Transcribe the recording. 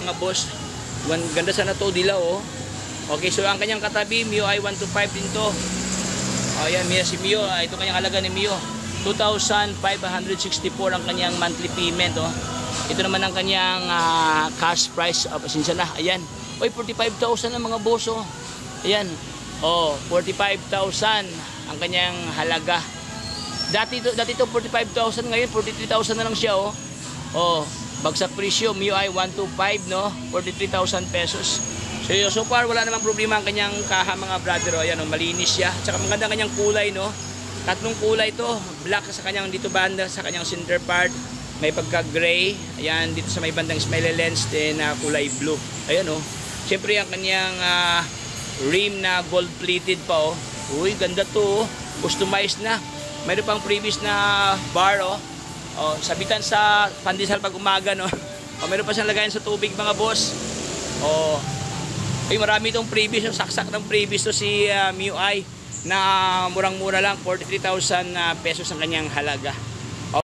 mga boss. Ganda sana to, dilaw oh. Okay, so ang kanyang katabi, MIUI 125 din to. Ayan, si Mio, ito kanyang halaga ni Mio. 2,564 ang kanyang monthly payment oh. Ito naman ang kanyang cash price. Pasensya na, ayan. Oy, 45,000 ang mga boss oh. Ayan. Oh, 45,000 ang kanyang halaga. Dati to 45,000, ngayon 43,000 na lang siya oh. Oh, bagsak presyo, MIUI 125 no, 43,000 pesos. So far wala namang problema ang kanyang kaha mga brother. Ayan oh, malinis siya. Tsaka maganda kanyang kulay no. Tatlong kulay to, black sa kanyang dito banda, sa kanyang center part, may pagka-gray. Ayan, dito sa may bandang smiley lens din na kulay blue. Ayan oh. Siyempre ang kanyang rim na gold plated pa oh. Uy, ganda to oh. Customized na. Mayroon pang previous na bar oh. Oh, sabitan sa pandesal pag umaga no. Oh, mayroon pa siyang lagayan sa tubig mga boss. Oh. Ay, marami itong previous, saksak ng previous to si MIUI na murang-mura lang, 43,000 pesos ang kanyang halaga.